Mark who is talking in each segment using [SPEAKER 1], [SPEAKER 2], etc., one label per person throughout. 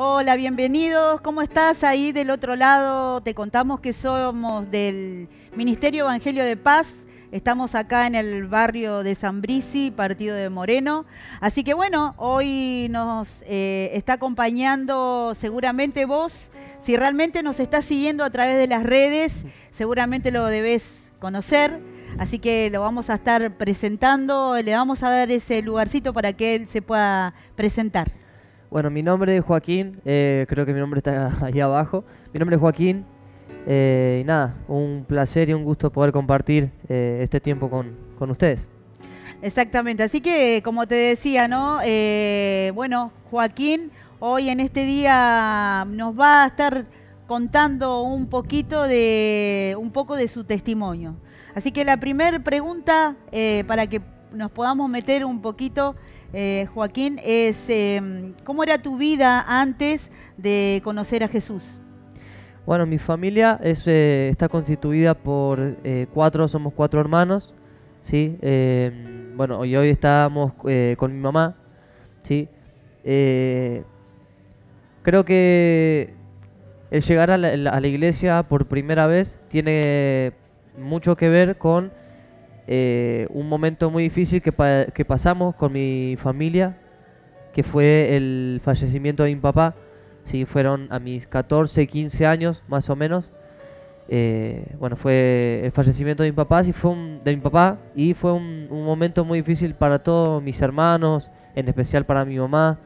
[SPEAKER 1] Hola, bienvenidos. ¿Cómo estás ahí del otro lado? Te contamos que somos del Ministerio Evangelio de Paz. Estamos acá en el barrio de San Brisi, partido de Moreno. Así que bueno, hoy nos está acompañando seguramente vos. Si realmente nos estás siguiendo a través de las redes, seguramente lo debés conocer. Así que lo vamos a estar presentando. Le vamos a dar ese lugarcito para que él se pueda presentar.
[SPEAKER 2] Bueno, mi nombre es Joaquín, creo que mi nombre está ahí abajo. Mi nombre es Joaquín y nada, un placer y un gusto poder compartir este tiempo con ustedes.
[SPEAKER 1] Exactamente, así que como te decía, ¿no? Bueno, Joaquín hoy en este día nos va a estar contando un poco de su testimonio. Así que la primera pregunta para que nos podamos meter un poquito, Joaquín, es ¿cómo era tu vida antes de conocer a Jesús?
[SPEAKER 2] Bueno, mi familia está constituida por somos cuatro hermanos, ¿sí? Bueno, y hoy estamos con mi mamá, ¿sí? Creo que el llegar a la iglesia por primera vez tiene mucho que ver con un momento muy difícil que pasamos con mi familia, que fue el fallecimiento de mi papá. Sí, fueron a mis 14, 15 años más o menos. Bueno, fue el fallecimiento de mi papá, y fue un momento muy difícil para todos mis hermanos, en especial para mi mamá.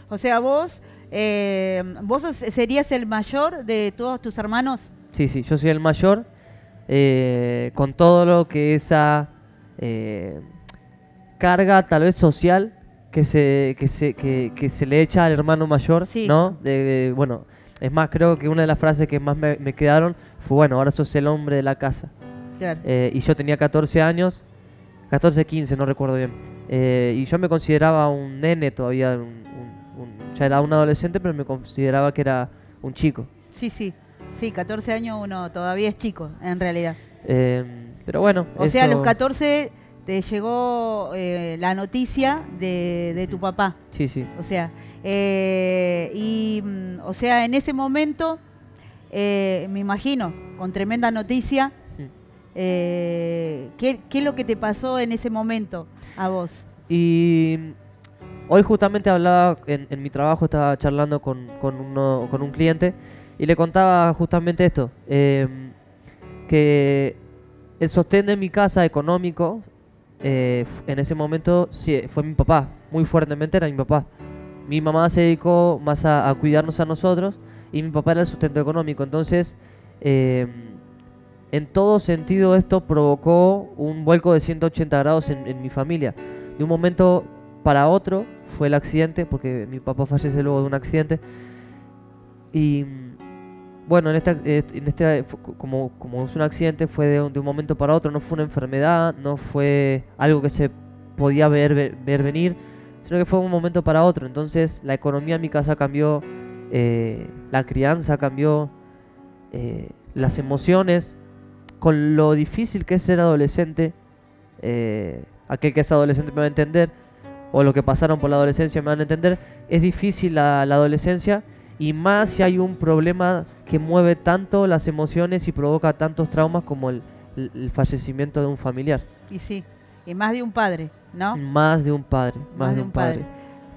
[SPEAKER 1] O sea, vos serías el mayor de todos tus hermanos.
[SPEAKER 2] Sí, yo soy el mayor, con todo lo que esa carga tal vez social que se le echa al hermano mayor,
[SPEAKER 1] sí,
[SPEAKER 2] ¿no? Bueno, es más, creo que una de las frases que más me quedaron fue, bueno, ahora sos el hombre de la casa.
[SPEAKER 1] Claro.
[SPEAKER 2] Y yo tenía 14 años, 14, 15, no recuerdo bien. Y yo me consideraba un nene todavía, ya era un adolescente, pero me consideraba que era un chico.
[SPEAKER 1] Sí, 14 años uno todavía es chico, en realidad.
[SPEAKER 2] Pero bueno,
[SPEAKER 1] o sea, a los 14 te llegó la noticia de tu papá.
[SPEAKER 2] Sí.
[SPEAKER 1] O sea, o sea, en ese momento, me imagino, con tremenda noticia, ¿qué es lo que te pasó en ese momento a vos?
[SPEAKER 2] Y hoy justamente hablaba en mi trabajo, estaba charlando con un cliente y le contaba justamente esto, que el sostén de mi casa económico en ese momento sí, fue mi papá, muy fuertemente era mi papá. Mi mamá se dedicó más a cuidarnos a nosotros y mi papá era el sustento económico. Entonces, en todo sentido esto provocó un vuelco de 180 grados en mi familia. De un momento para otro fue el accidente, porque mi papá fallece luego de un accidente. Y bueno, como es un accidente, fue de un momento para otro, no fue una enfermedad, no fue algo que se podía ver venir, sino que fue un momento para otro. Entonces la economía en mi casa cambió, la crianza cambió, las emociones, con lo difícil que es ser adolescente. Aquel que es adolescente me va a entender, o los que pasaron por la adolescencia me van a entender. Es difícil la adolescencia, y más si hay un problema que mueve tanto las emociones y provoca tantos traumas como el fallecimiento de un familiar.
[SPEAKER 1] Y sí, y más de un padre, ¿no?
[SPEAKER 2] Más de un padre.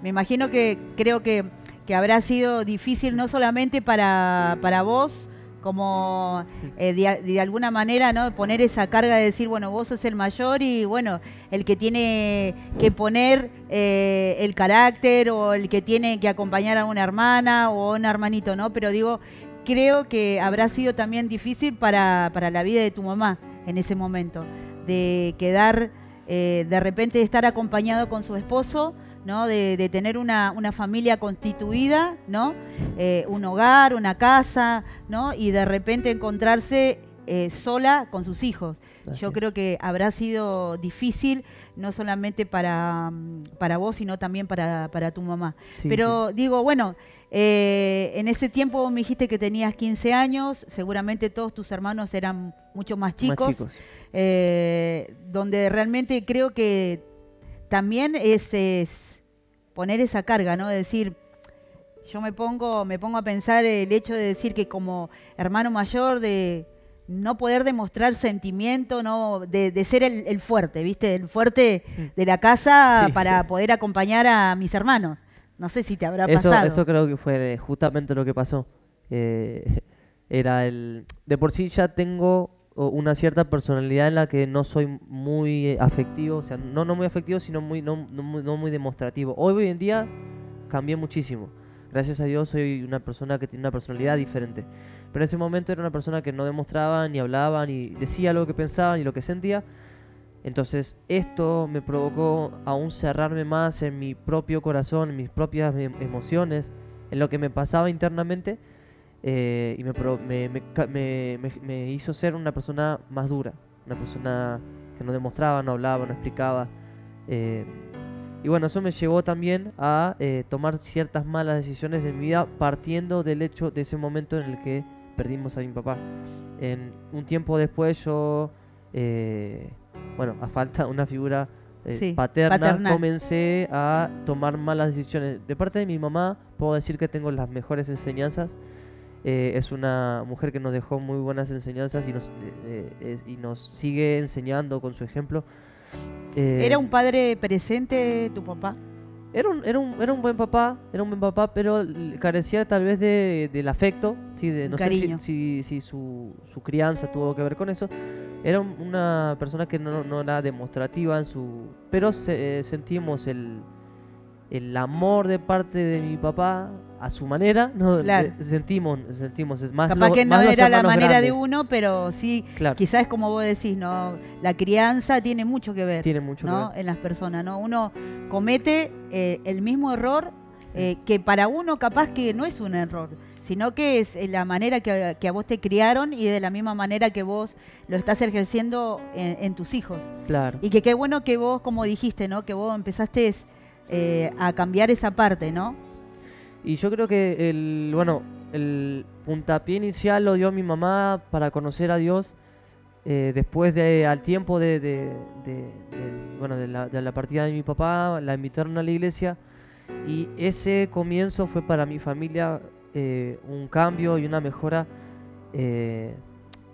[SPEAKER 1] Me imagino creo que habrá sido difícil no solamente para vos, como de alguna manera, ¿no? Poner esa carga de decir, bueno, vos sos el mayor y bueno, el que tiene que poner el carácter, o el que tiene que acompañar a una hermana o a un hermanito, ¿no? Pero digo, creo que habrá sido también difícil para la vida de tu mamá en ese momento, de quedar, de repente estar acompañado con su esposo, ¿no? De tener una familia constituida, ¿no? Un hogar, una casa, ¿no? Y de repente encontrarse sola con sus hijos.
[SPEAKER 2] Así
[SPEAKER 1] Yo
[SPEAKER 2] es.
[SPEAKER 1] creo que habrá sido difícil, no solamente para vos, sino también para tu mamá.
[SPEAKER 2] Sí,
[SPEAKER 1] Pero digo, bueno, en ese tiempo vos me dijiste que tenías 15 años, seguramente todos tus hermanos eran mucho más chicos. Donde realmente creo que también es poner esa carga, ¿no? De decir, Yo me pongo a pensar el hecho de decir que como hermano mayor, de no poder demostrar sentimiento, no, de ser el fuerte, ¿viste? El fuerte de la casa
[SPEAKER 2] Sí.
[SPEAKER 1] para poder acompañar a mis hermanos. No sé si te habrá pasado.
[SPEAKER 2] Eso creo que fue justamente lo que pasó. Eh, era el... De por sí ya tengo una cierta personalidad en la que no soy muy afectivo, o sea, no muy afectivo, sino no muy demostrativo. Hoy en día cambié muchísimo. Gracias a Dios soy una persona que tiene una personalidad diferente. Pero en ese momento era una persona que no demostraba, ni hablaba, ni decía lo que pensaba, ni lo que sentía. Entonces esto me provocó aún cerrarme más en mi propio corazón, en mis propias emociones, en lo que me pasaba internamente, y me hizo ser una persona más dura, una persona que no demostraba, no hablaba, no explicaba. eh, y bueno, eso me llevó también a tomar ciertas malas decisiones en mi vida, partiendo del hecho de ese momento en el que perdimos a mi papá. Un tiempo después yo, bueno, a falta de una figura
[SPEAKER 1] Sí,
[SPEAKER 2] paterna, comencé a tomar malas decisiones. De parte de mi mamá, puedo decir que tengo las mejores enseñanzas. Es una mujer que nos dejó muy buenas enseñanzas y nos sigue enseñando con su ejemplo.
[SPEAKER 1] ¿Era un padre presente tu papá?
[SPEAKER 2] Era un buen papá, pero carecía tal vez del afecto, sí, de,
[SPEAKER 1] Un
[SPEAKER 2] no sé
[SPEAKER 1] cariño.
[SPEAKER 2] si su crianza tuvo que ver con eso. Era una persona que no era demostrativa pero sentimos el amor de parte de mi papá a su manera, ¿no?
[SPEAKER 1] Claro.
[SPEAKER 2] Sentimos, es más
[SPEAKER 1] Capaz que no
[SPEAKER 2] más los
[SPEAKER 1] era la
[SPEAKER 2] hermanos
[SPEAKER 1] manera de
[SPEAKER 2] grandes.
[SPEAKER 1] uno, pero sí,
[SPEAKER 2] Claro,
[SPEAKER 1] quizás como vos decís, ¿no? La crianza tiene mucho que ver,
[SPEAKER 2] tiene mucho que
[SPEAKER 1] ¿no?
[SPEAKER 2] ver.
[SPEAKER 1] En las personas, ¿no? Uno comete el mismo error que para uno capaz que no es un error, sino que es la manera que a vos te criaron y de la misma manera que vos lo estás ejerciendo en tus hijos.
[SPEAKER 2] Claro.
[SPEAKER 1] Y que qué bueno que vos, como dijiste, ¿no? Que vos empezaste a cambiar esa parte, ¿no?
[SPEAKER 2] Y yo creo que el puntapié inicial lo dio mi mamá para conocer a Dios, después al tiempo de la partida de mi papá. La invitaron a la iglesia y ese comienzo fue para mi familia un cambio y una mejora.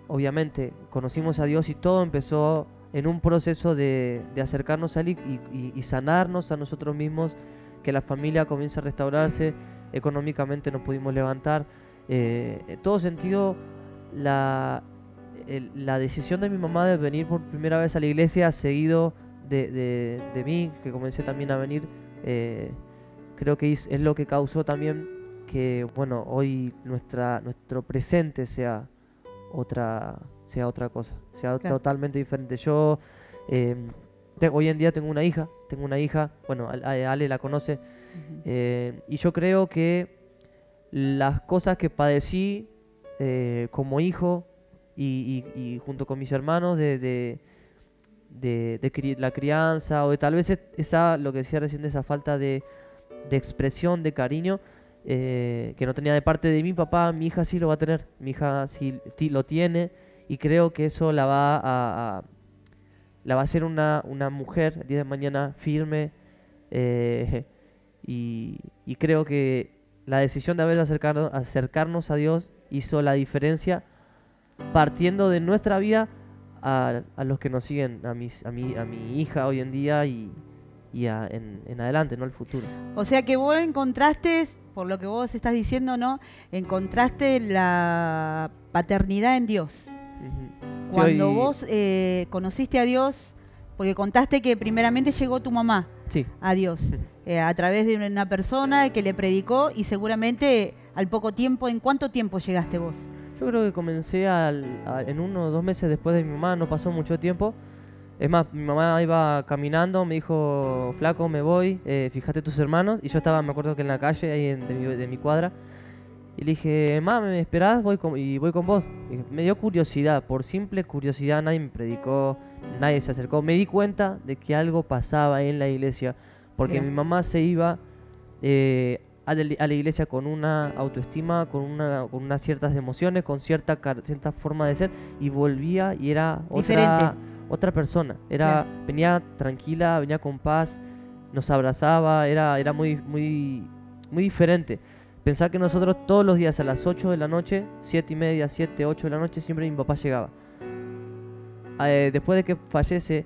[SPEAKER 2] Obviamente conocimos a Dios y todo empezó en un proceso de acercarnos a Él y sanarnos a nosotros mismos, que la familia comienza a restaurarse. Económicamente nos pudimos levantar. En todo sentido, la decisión de mi mamá de venir por primera vez a la iglesia, seguido de mí, que comencé también a venir, creo que es lo que causó también que, bueno, hoy nuestro presente sea otra cosa, sea
[SPEAKER 1] Claro.
[SPEAKER 2] totalmente diferente. Yo hoy en día tengo una hija, bueno, Ale la conoce.
[SPEAKER 1] Ujú.
[SPEAKER 2] Y yo creo que las cosas que padecí como hijo y junto con mis hermanos la crianza, o de tal vez lo que decía recién, de esa falta de expresión, de cariño, que no tenía de parte de mi papá, mi hija sí lo va a tener. Mi hija sí lo tiene, y creo que eso la va a hacer una mujer el día de mañana firme. eh, y creo que la decisión de acercarnos a Dios hizo la diferencia, partiendo de nuestra vida a los que nos siguen, a mi hija hoy en día en adelante, ¿no? El futuro.
[SPEAKER 1] O sea que vos encontraste, por lo que vos estás diciendo, ¿no? Encontraste la paternidad en Dios.
[SPEAKER 2] Ujú.
[SPEAKER 1] Cuando
[SPEAKER 2] Sí,
[SPEAKER 1] vos conociste a Dios, porque contaste que primeramente llegó tu mamá
[SPEAKER 2] sí.
[SPEAKER 1] a Dios, a través de una persona que le predicó, y seguramente al poco tiempo, ¿en cuánto tiempo llegaste vos?
[SPEAKER 2] Yo creo que comencé en 1 o 2 meses después de mi mamá, no pasó mucho tiempo. Es más, mi mamá iba caminando, me dijo: flaco, me voy, fíjate tus hermanos. Y yo estaba, me acuerdo que en la calle, ahí de mi cuadra. Y le dije: mamá, ¿me esperás? Voy con vos. Y me dio curiosidad, por simple curiosidad. Nadie me predicó, nadie se acercó. Me di cuenta de que algo pasaba en la iglesia, porque
[SPEAKER 1] Mirá.
[SPEAKER 2] mi mamá se iba a la iglesia con una autoestima, con unas ciertas emociones, con cierta forma de ser, y volvía y era
[SPEAKER 1] Diferente.
[SPEAKER 2] otra persona.
[SPEAKER 1] Claro.
[SPEAKER 2] Venía tranquila, venía con paz, nos abrazaba, era muy diferente. Pensá que nosotros todos los días a las 8 de la noche, 7:30, 7, 8 de la noche, siempre mi papá llegaba. Después de que fallece,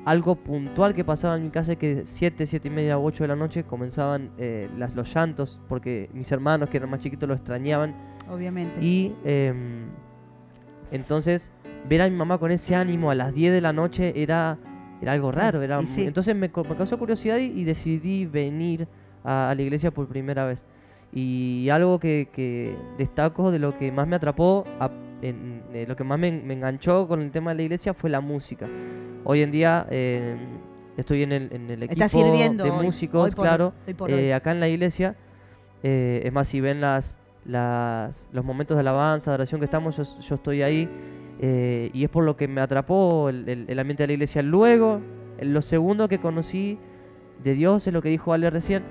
[SPEAKER 2] algo puntual que pasaba en mi casa es que 7, 7:30, 8 de la noche comenzaban los llantos, porque mis hermanos que eran más chiquitos lo extrañaban.
[SPEAKER 1] Obviamente.
[SPEAKER 2] Y entonces ver a mi mamá con ese ánimo a las 10 de la noche era algo raro.
[SPEAKER 1] Sí.
[SPEAKER 2] Entonces me causó curiosidad y decidí venir a la iglesia por primera vez. Y algo que destaco de lo que más me atrapó, lo que más me enganchó con el tema de la iglesia fue la música. Hoy en día estoy en el equipo de músicos,
[SPEAKER 1] hoy
[SPEAKER 2] claro,
[SPEAKER 1] hoy.
[SPEAKER 2] acá en la iglesia. Es más, si ven los momentos de alabanza, de oración que estamos, yo estoy ahí. Y es por lo que me atrapó el ambiente de la iglesia. Luego, lo segundo que conocí de Dios es lo que dijo Ale recién,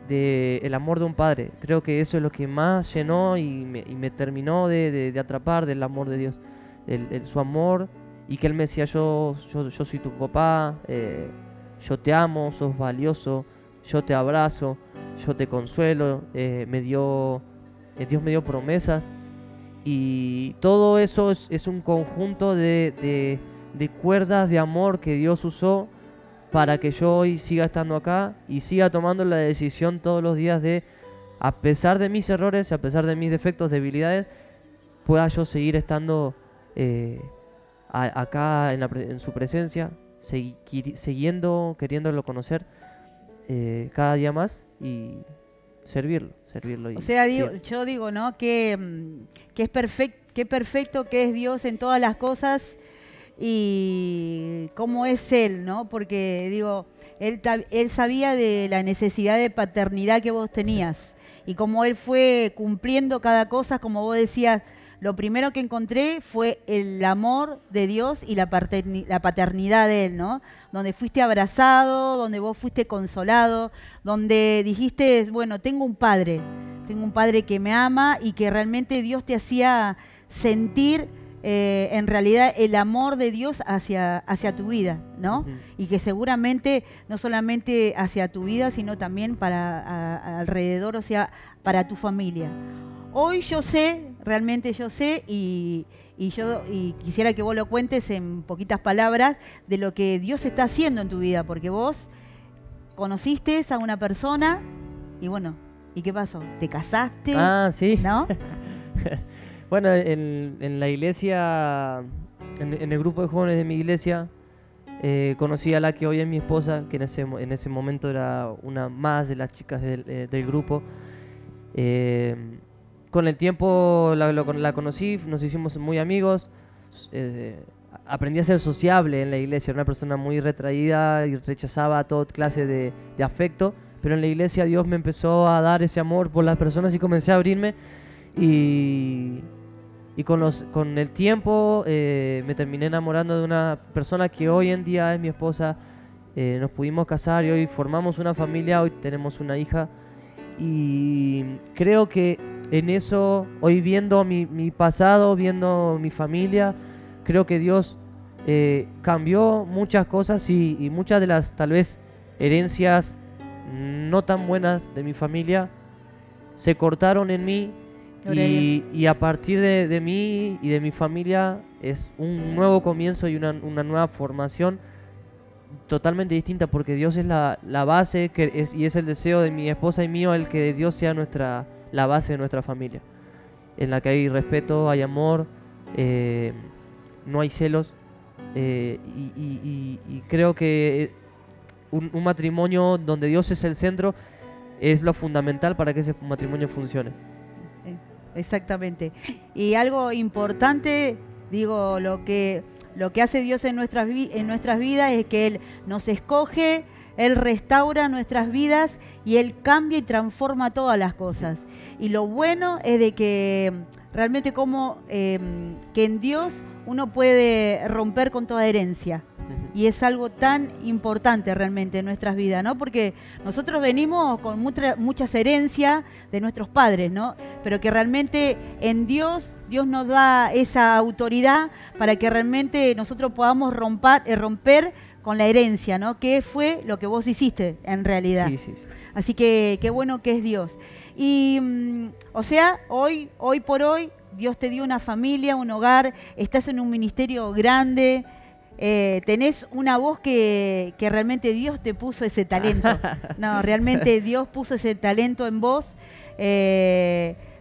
[SPEAKER 2] el amor de un padre. Creo que eso es lo que más llenó y me terminó de atrapar del amor de Dios. Su amor, y que Él me decía, yo soy tu papá, yo te amo, sos valioso, yo te abrazo, yo te consuelo. Dios me dio promesas. Y todo eso es un conjunto de cuerdas de amor que Dios usó para que yo hoy siga estando acá y siga tomando la decisión todos los días de, a pesar de mis errores, a pesar de mis defectos, debilidades, pueda yo seguir estando acá en su presencia, queriéndolo conocer cada día más y servirlo.
[SPEAKER 1] O sea, yo digo, ¿no? Que es perfecto que es Dios en todas las cosas y cómo es Él, ¿no? Porque, digo, Él sabía de la necesidad de paternidad que vos tenías y cómo Él fue cumpliendo cada cosa, como vos decías. Lo primero que encontré fue el amor de Dios y la paternidad de Él, ¿no? Donde fuiste abrazado, donde vos fuiste consolado, donde dijiste, bueno, tengo un padre que me ama y que realmente Dios te hacía sentir en realidad el amor de Dios hacia tu vida, ¿no? Uh-huh. Y que seguramente no solamente hacia tu vida, sino también para alrededor, o sea, para tu familia. Hoy yo sé, realmente yo sé, y quisiera que vos lo cuentes en poquitas palabras de lo que Dios está haciendo en tu vida, porque vos conociste a una persona y bueno, ¿y qué pasó? ¿Te casaste?
[SPEAKER 2] Ah, sí.
[SPEAKER 1] ¿No?
[SPEAKER 2] Bueno, en la iglesia, en el grupo de jóvenes de mi iglesia, conocí a la que hoy es mi esposa, que en ese momento era una más de las chicas del grupo. Con el tiempo la conocí, nos hicimos muy amigos, aprendí a ser sociable en la iglesia, era una persona muy retraída y rechazaba toda clase de afecto, pero en la iglesia Dios me empezó a dar ese amor por las personas y comencé a abrirme y con el tiempo me terminé enamorando de una persona que hoy en día es mi esposa. Nos pudimos casar y hoy formamos una familia, hoy tenemos una hija y creo que en eso, hoy viendo mi pasado, viendo mi familia, creo que Dios cambió muchas cosas y muchas de las tal vez herencias no tan buenas de mi familia se cortaron en mí y a partir de mí y de mi familia es un nuevo comienzo y una nueva formación totalmente distinta, porque Dios es la base y es el deseo de mi esposa y mío, el que Dios sea la base de nuestra familia, en la que hay respeto, hay amor, no hay celos, y creo que un matrimonio donde Dios es el centro es lo fundamental para que ese matrimonio funcione.
[SPEAKER 1] Exactamente. Y algo importante, digo, lo que hace Dios en nuestras vidas es que Él nos escoge, Él restaura nuestras vidas y Él cambia y transforma todas las cosas. Y lo bueno es de que realmente que en Dios uno puede romper con toda herencia. Y es algo tan importante realmente en nuestras vidas, ¿no? Porque nosotros venimos con muchas herencias de nuestros padres, ¿no? Pero que realmente en Dios nos da esa autoridad para que realmente nosotros podamos romper con la herencia, ¿no? Que fue lo que vos hiciste en realidad.
[SPEAKER 2] Sí.
[SPEAKER 1] Así que qué bueno que es Dios. Y, o sea, hoy por hoy, Dios te dio una familia, un hogar, estás en un ministerio grande, tenés una voz que realmente Dios te puso ese talento. No, realmente Dios puso ese talento en vos.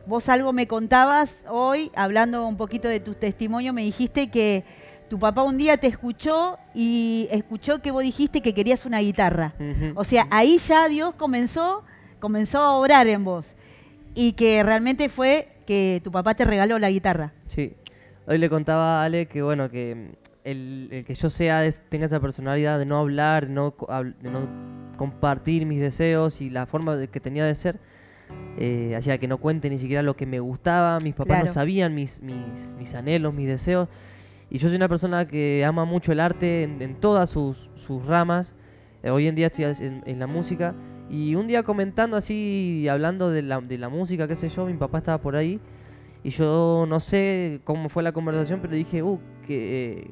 [SPEAKER 1] Vos algo me contabas hoy, hablando un poquito de tu testimonio, me dijiste que tu papá un día te escuchó y escuchó que vos dijiste que querías una guitarra. O sea, ahí ya Dios comenzó a obrar en vos. Y que realmente fue que tu papá te regaló la guitarra.
[SPEAKER 2] Sí. Hoy le contaba a Ale que, bueno, que el que yo tenga esa personalidad de no hablar, de no compartir mis deseos y la forma que tenía de ser, hacía que no cuente ni siquiera lo que me gustaba. Mis papás no sabían mis anhelos, mis deseos. Y yo soy una persona que ama mucho el arte en todas sus ramas. Hoy en día estoy en la música. Y un día comentando así, hablando de la música, qué sé yo, mi papá estaba por ahí. Y yo no sé cómo fue la conversación, pero dije,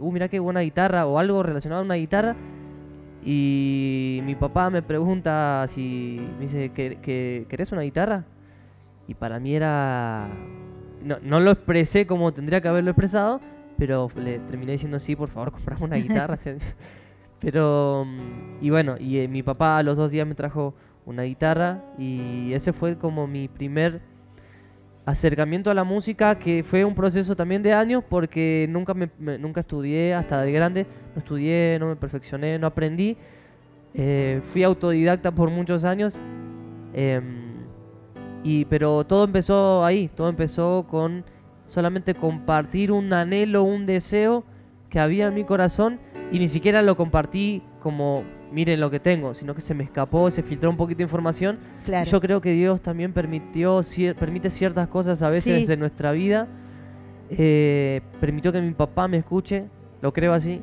[SPEAKER 2] mirá qué buena guitarra, o algo relacionado a una guitarra. Y mi papá me pregunta me dice, ¿querés una guitarra? Y para mí era... No lo expresé como tendría que haberlo expresado, pero le terminé diciendo, sí, por favor, comprame una guitarra. Pero, y bueno, mi papá a los 2 días me trajo una guitarra y ese fue como mi primer acercamiento a la música, que fue un proceso también de años porque nunca estudié hasta de grande, no estudié, no me perfeccioné, no aprendí. Fui autodidacta por muchos años, pero todo empezó ahí, todo empezó con solamente compartir un anhelo, un deseo que había en mi corazón, y ni siquiera lo compartí como miren lo que tengo, sino que se me escapó, se filtró un poquito de información.
[SPEAKER 1] Claro.
[SPEAKER 2] Y yo creo que Dios también permite ciertas cosas a veces en nuestra vida. Permitió que mi papá me escuche, lo creo así.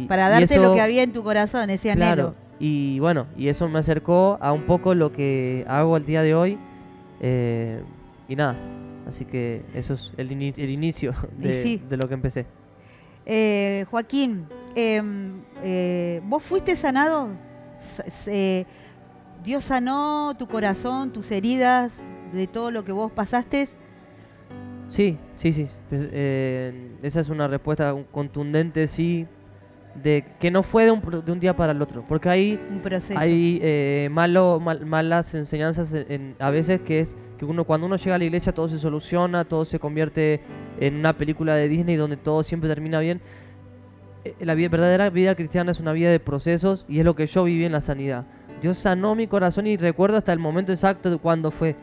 [SPEAKER 1] Para darte lo que había en tu corazón, ese anhelo.
[SPEAKER 2] Claro, y bueno, y eso me acercó a un poco lo que hago al día de hoy. Y nada, así que eso es el inicio de lo que empecé.
[SPEAKER 1] Joaquín, ¿vos fuiste sanado? ¿Dios sanó tu corazón, tus heridas, de todo lo que vos pasaste?
[SPEAKER 2] Sí. Esa es una respuesta contundente, sí, de que no fue de un día para el otro, porque hay malas enseñanzas a veces, que es que cuando uno llega a la iglesia todo se soluciona, todo se convierte en una película de Disney donde todo siempre termina bien. La verdadera vida cristiana es una vida de procesos, y es lo que yo viví en la sanidad. Dios sanó mi corazón y recuerdo hasta el momento exacto de cuándo fue.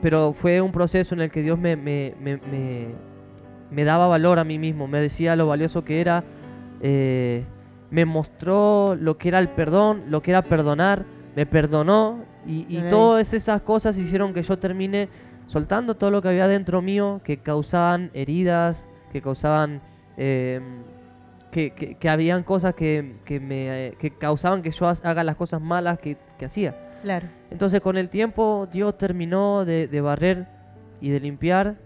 [SPEAKER 2] Pero fue un proceso en el que Dios me daba valor a mí mismo, me decía lo valioso que era, me mostró lo que era el perdón, lo que era perdonar, me perdonó, y todas esas cosas hicieron que yo termine soltando todo lo que había dentro mío, que causaban heridas, que causaban... que habían cosas que causaban que yo haga las cosas malas que hacía.
[SPEAKER 1] Claro.
[SPEAKER 2] Entonces con el tiempo Dios terminó de barrer y de limpiar,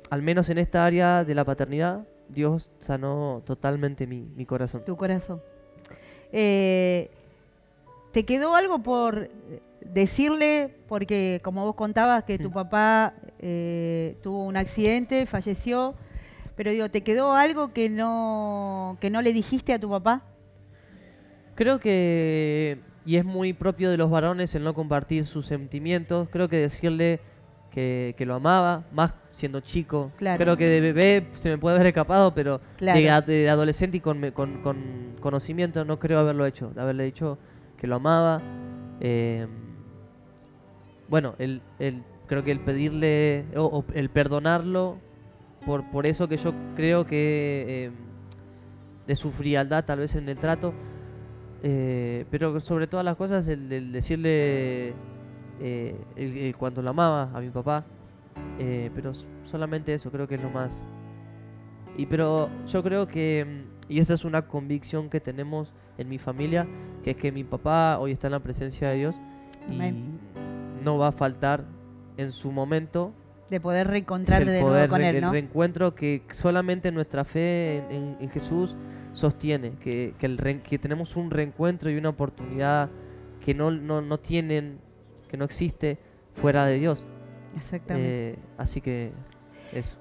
[SPEAKER 2] al menos en esta área de la paternidad. Dios sanó totalmente mi corazón.
[SPEAKER 1] Tu corazón. ¿Te quedó algo por decirle? Porque como vos contabas que tu papá tuvo un accidente, falleció, pero digo, ¿te quedó algo que no le dijiste a tu papá?
[SPEAKER 2] Creo que, y es muy propio de los varones el no compartir sus sentimientos, creo que decirle que lo amaba, más siendo chico. Claro. Creo que de bebé se me puede haber escapado, pero claro, de adolescente y con conocimiento no creo haberlo hecho, de haberle dicho que lo amaba. Bueno, creo que el pedirle o el perdonarlo por eso que yo creo que de su frialdad tal vez en el trato, pero sobre todas las cosas el decirle cuando lo amaba a mi papá, pero solamente eso creo que es lo más. Pero yo creo que, y esa es una convicción que tenemos en mi familia, que es que mi papá hoy está en la presencia de Dios. Amén. Y no va a faltar en su momento
[SPEAKER 1] de poder reencontrarte de nuevo con él, ¿no?
[SPEAKER 2] El reencuentro, que solamente nuestra fe en Jesús sostiene, que tenemos un reencuentro y una oportunidad que no tienen, que no existe fuera de Dios.
[SPEAKER 1] Exactamente.
[SPEAKER 2] Así que eso.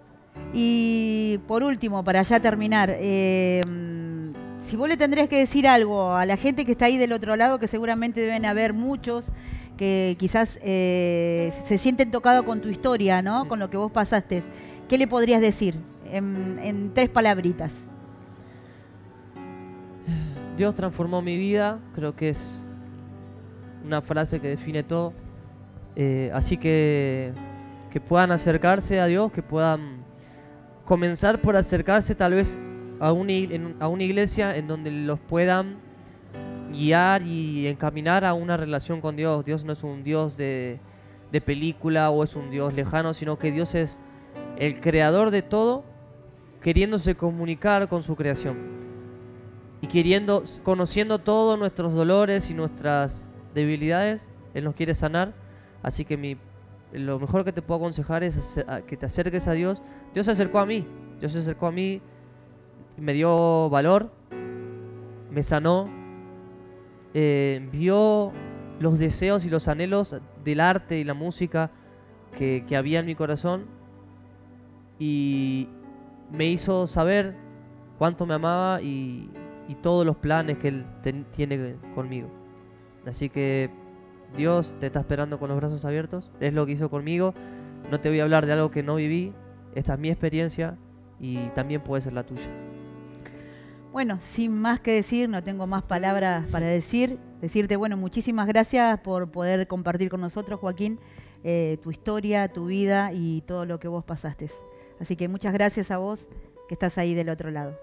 [SPEAKER 1] Y por último, para ya terminar, si vos le tendrías que decir algo a la gente que está ahí del otro lado, que seguramente deben haber muchos que quizás se sienten tocados con tu historia, ¿no? Con lo que vos pasaste, ¿qué le podrías decir en 3 palabritas?
[SPEAKER 2] Dios transformó mi vida, creo que es una frase que define todo. Así que puedan acercarse a Dios, que puedan comenzar por acercarse tal vez a una iglesia en donde los puedan guiar y encaminar a una relación con Dios. Dios no es un Dios de película o es un Dios lejano, sino que Dios es el creador de todo, queriéndose comunicar con su creación y conociendo todos nuestros dolores y nuestras debilidades. Él nos quiere sanar. Así que lo mejor que te puedo aconsejar es que te acerques a Dios. Dios se acercó a mí. Dios se acercó a mí, me dio valor, me sanó, vio los deseos y los anhelos del arte y la música que había en mi corazón y me hizo saber cuánto me amaba y todos los planes que Él tiene conmigo. Así que Dios te está esperando con los brazos abiertos. Es lo que hizo conmigo. No te voy a hablar de algo que no viví. Esta es mi experiencia y también puede ser la tuya.
[SPEAKER 1] Bueno, sin más que decir, no tengo más palabras para decirte, bueno, muchísimas gracias por poder compartir con nosotros, Joaquín, tu historia, tu vida y todo lo que vos pasaste. Así que muchas gracias a vos que estás ahí del otro lado.